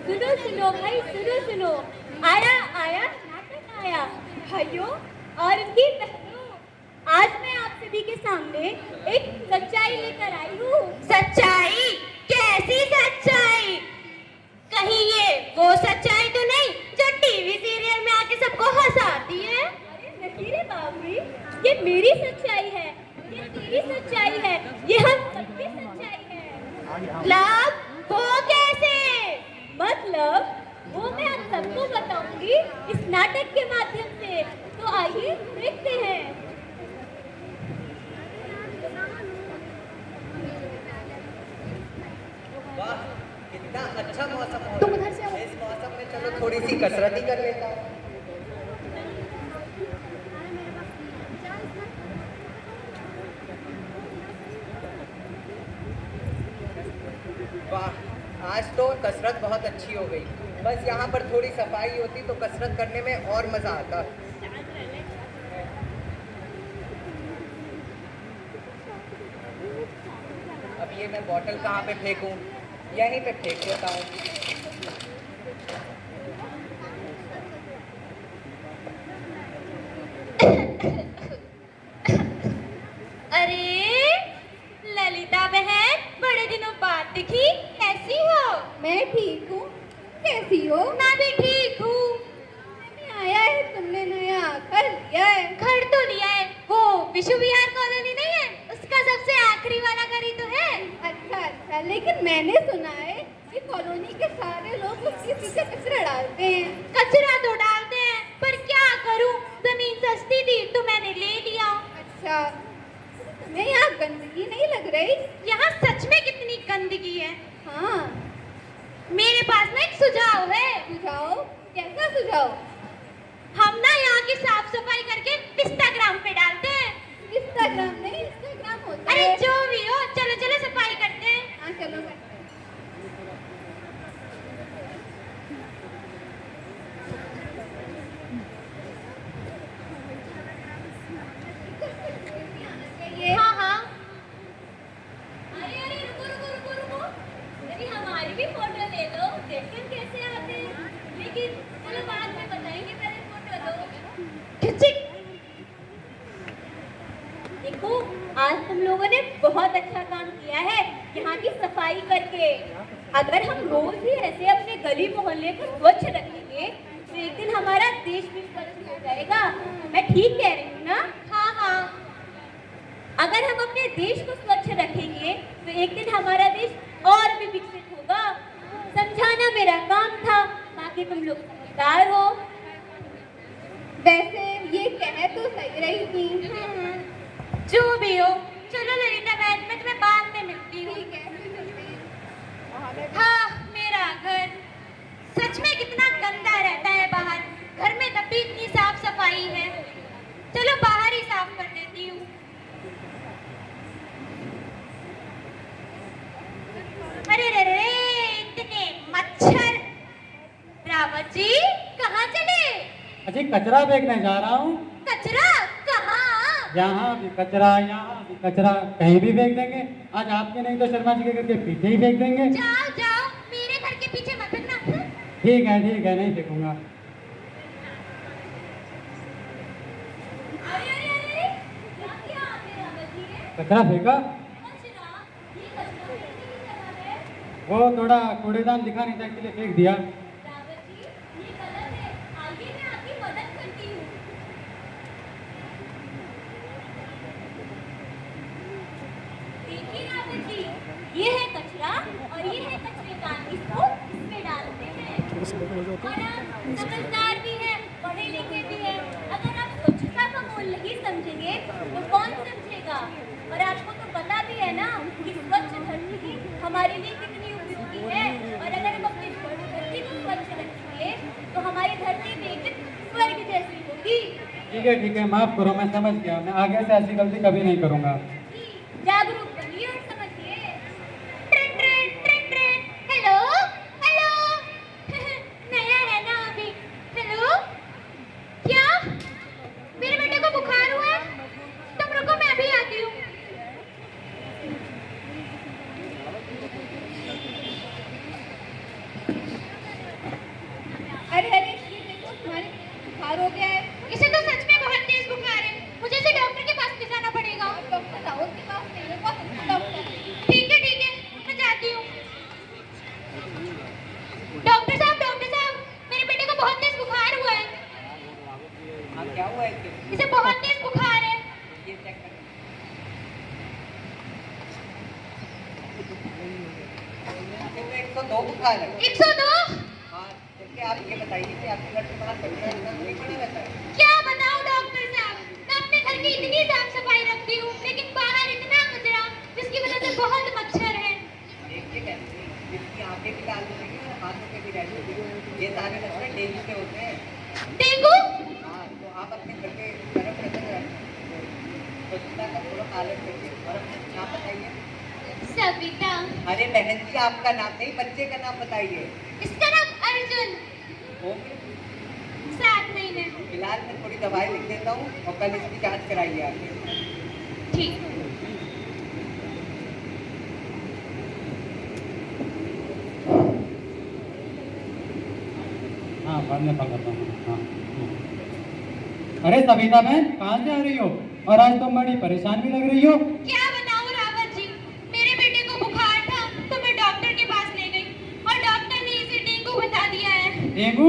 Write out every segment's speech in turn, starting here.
सुनो सुनो भाई, सुनो सुनो। आया आया नाटक आया। भाइयों और उनकी बहनों, आज मैं आप सभी के सामने एक सच्चाई लेकर आई हूँ। सच्चाई? कैसी सच्चाई? कहीं ये वो सच्चाई तो नहीं जो टीवी सीरियल में आके सबको हंसाती है? अरे नहीं रे बाबरी, ये मेरी सच्चाई है, ये तेरी सच्चाई है, ये हम सबकी सच्चाई है। मतलब वो कैसे? मतलब वो मैं आप सबको बताऊंगी इस नाटक के माध्यम से। तो आइए देखते हैं। वाह, कितना अच्छा मौसम हो रहा है। इस मौसम में चलो थोड़ी सी कसरत ही कर लेता हूँ। वाह, आज तो कसरत बहुत अच्छी हो गई। बस यहाँ पर थोड़ी सफाई होती तो कसरत करने में और मजा आता। अब ये मैं बॉटल कहाँ पे फेंकूं? यहीं पे फेंक देता हूँ। अरे ललिता बहन, बड़े दिनों बाद दिखी, कैसी हो? मैं ठीक हूँ, कैसी हो? मैं भी ठीक हूँ। आया है तुमने नया घर लिया है? घर तो लिया है, वो विश्व विहार कॉलोनी नहीं है, उसका सबसे आखिरी वाला घर ही तो है। अच्छा अच्छा, लेकिन मैंने सुना है कि कॉलोनी के सारे लोग उसके पीछे कचरा डालते हैं। कचरा तो डालते हैं, पर क्या करूं, जमीन सस्ती थी तो मैंने ले लिया। अच्छा, तुम्हें यहाँ गंदगी नहीं लग रही? यहाँ सच में कितनी गंदगी है। हाँ, मेरे पास ना एक सुझाव है। सुझाव? कैसा सुझाव? हम ना यहाँ की साफ सफाई करके इंस्टाग्राम पे डालते हैं। इंस्टाग्राम नहीं, इंस्टाग्राम होता अरे है। जो भी हो, चलो चलो सफाई करते हैं। हाँ चलो करते हैं। ये हाँ हाँ। अरे अरे रुको रुको रुको रुको, अरे हमारी भी फोटो ले लो, देखते हैं कैसे आते हैं। लेकिन चलो बाद में बताएंगे, पहले फोटो लो। खिच्ची। देखो, आज तुम लोगों ने बहुत अच्छा काम किया है यहाँ की सफाई करके। अगर हम रोज ही ऐसे अपने गली मोहल्ले को स्वच्छ रखेंगे तो एक दिन हमारा देश भी स्वच्छ हो जाएगा। मैं ठीक कह रही हूँ ना? हाँ हाँ। अगर हम अपने देश को स्वच्छ रखेंगे तो एक दिन हमारा देश और भी विकसित होगा। समझाना मेरा काम था, बाकी तुम लोग समझदार हो। वैसे ये कह तो सही रही थी। जो भी हो, चलो ललिता बहन, मैं तुम्हें बाद में मिलती हूँ। ठीक है, फिर चलते हैं। हाँ, मेरा घर सच में कितना गंदा रहता है बाहर, घर में तब भी इतनी साफ सफाई है। चलो बाहर ही साफ कर देती हूँ। अरे रे रे, इतने मच्छर। रावत जी कहाँ चले? अजी कचरा फेंकने जा रहा हूँ। कचरा कहाँ? यहाँ भी कचरा, यहाँ भी कचरा, कहीं भी फेंक देंगे। आज आपके नहीं तो शर्मा जी के घर के पीछे ही फेंक देंगे। जाओ जाओ, मेरे घर के पीछे मत रखना। ठीक है, नहीं फेंकूंगा। अरे अरे अरे अरे, क्या किया आपने रावत जी ने? कचरा फेंका? कचरा? ये कचरा फेंकने की जगह है। वो थोड़ा कूड़ेदान दिखाने तक के लिए फेंक दिया। रावत जी, ये गलत है, आइए मैं आपकी मदद करती हूँ। देखिए रावत जी, ये है कचरा और ये है कचरेदान, इसको इसमें डालते हैं। और आप समझदार भी हैं, पढ़े लिखे भी हैं। अगर आप स्वच्छता का मूल्य नहीं समझेंगे तो कौन समझेगा? और आपको तो पता भी है ना कि स्वच्छ धरती हमारे लिए कितनी उपयोगी है। और अगर हम अपनी धरती को स्वच्छ रखेंगे तो हमारी धरती भी एक दिन स्वर्ग जैसी होगी। ठीक है, माफ करो, मैं समझ गया। मैं आगे से ऐसी गलती कभी नहीं करूँगा। जागरूक बनिए और समझिए। Train train train train. Hello hello. नया है ना अभी। हेलो, क्या मेरे बेटे को बुखार हुआ है? तुम रुको, मैं अभी आती हूँ। 102 बुखार है। 102? हाँ, जबकि आप ये बताइए कि आपके घर के बाहर कचरा इतना नहीं पड़ा रहता है। क्या बताऊं डॉक्टर साहब, मैं अपने घर की इतनी साफ सफाई रखती हूँ, लेकिन बाहर इतना कचरा जिसकी वजह से बहुत मच्छर है। देखिए कैसे इसकी आंखें भी लाल हो रही है और हाथों पे भी रेड हो रही है। ये सारे लक्षण डेंगू के होते हैं। डेंगू? हाँ, तो आप अपने घर के तरफ नजर स्वच्छता का थोड़ा पालन करिए और अपना नाम बताइए। सविता। अरे बहन जी, आपका नाम नहीं, बच्चे का नाम बताइए। इसका नाम अर्जुन। ओके, 7 महीने। फिलहाल मैं थोड़ी दवाई लिख देता हूँ और कल इसकी जांच कराइए आके। ठीक। हाँ बाद में कॉल करता हूँ। हाँ अरे सविता बहन, कहाँ से आ रही हो? और आज तुम बड़ी परेशान भी लग रही हो। क्या बताऊं रावत जी, मेरे बेटे को बुखार था तो मैं डॉक्टर के पास ले गई और डॉक्टर ने इसे डेंगू बता दिया है। डेंगू?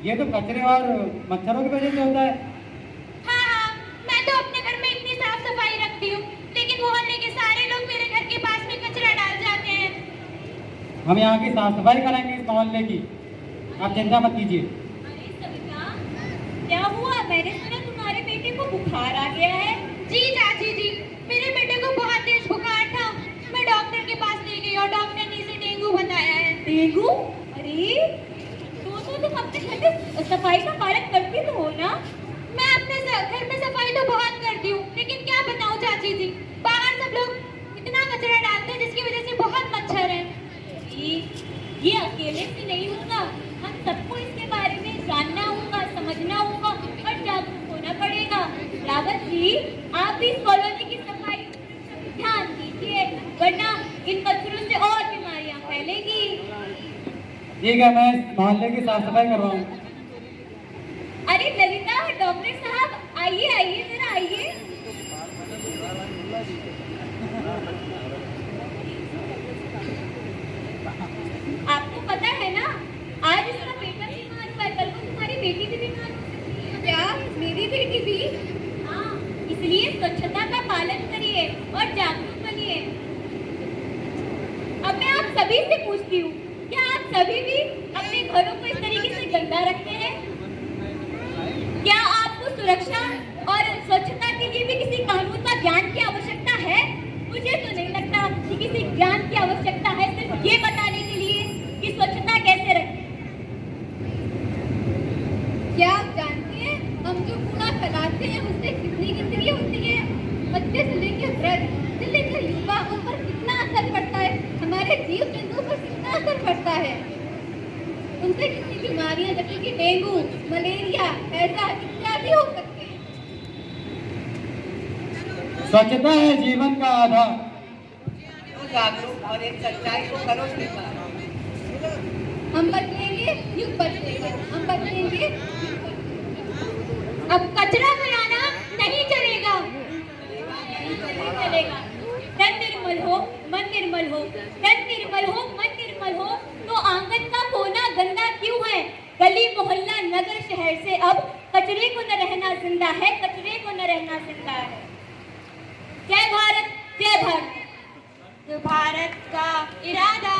ये तो कचरे और मच्छरों की वजह से होता है। हाँ, मैं तो अपने घर में इतनी साफ सफाई रखती हूँ, लेकिन मोहल्ले के सारे लोग मेरे घर के पास में कचरा डाल जाते हैं। हम यहाँ की साफ सफाई कराएंगे इस मोहल्ले की, आप चिंता मत कीजिए। अरे सविता, क्या हुआ? मैंने सुना तुम्हारे बेटे को बुखार आ गया है। जी चाची जी, मेरे बेटे को बहुत तेज बुखार था, मैं डॉक्टर के पास ले गई और डॉक्टर ने इसे डेंगू बताया है। डेंगू? अरे तो तुम अपने घर में सफाई का पालन करती तो हो ना? मैं अपने घर में सफाई तो बहुत करती हूँ, लेकिन क्या बताऊँ चाची जी, बाहर सब लोग इतना कचरा डालते हैं जिसकी वजह से बहुत मच्छर है। ये अकेले से नहीं होगा, हम सबको इसके बारे में जानना होगा, समझना होगा और जागरूक होना पड़ेगा। रावत जी, आप भी इस कॉलोनी की सफाई ध्यान दीजिए, वरना इन कचरों से और बीमारियां फैलेगी। ठीक है, मैं मोहल्ले की साफ सफाई करवाऊँ। अरे ललिता, डॉक्टर साहब आइए आइए, जरा आइए। आपको पता है ना, आज इसका बेटा बीमार हुआ है, कल को तुम्हारी बेटी भी बीमार हो सकती है। क्या मेरी बेटी भी? हाँ, इसलिए स्वच्छता का पालन करिए और जागरूक बनिए। अब मैं आप सभी से पूछती हूँ, क्या आप सभी भी अपने घरों को इस तरीके से गंदा रखते हैं? क्या आपको सुरक्षा और स्वच्छता के लिए भी किसी कानून का ज्ञान की आवश्यकता है? मुझे तो नहीं लगता कि किसी ज्ञान की आवश्यकता है, सिर्फ ये बताने के लिए कि स्वच्छता कैसे रखें। क्या आप जानते हैं हम जो कूड़ा फैलाते हैं उससे कितनी गंदगी होती है? बच्चे से लेकर वृद्ध से लेकर युवा, उन पर कितना असर पड़ता है, हमारे जीव जंतु पर कितना असर पड़ता है। उनसे कितनी बीमारियां जैसे कि डेंगू, मलेरिया, हैजा इत्यादि हो सकते हैं। स्वच्छता है जीवन का आधार। तो जागरूक और एक सच्चाई को करो स्वीकार। हम बदलेंगे, युग बदलेंगे, हम बदलेंगे, युग बदलेंगे। अब कचरा फैलाना नहीं चलेगा। नहीं चलेगा। तन निर्मल हो, मन निर्मल हो, तन निर्मल हो, मन निर्मल हो, तो आंगन का कोना गंदा क्यों है? गली मोहल्ला नगर शहर से अब कचरे को न रहना जिंदा है, कचरे को न रहना जिंदा है। जय भारत, जय भारत। तो भारत का इरादा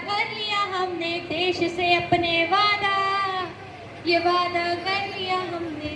कर लिया हमने, देश से अपने वादा, ये वादा कर लिया हमने।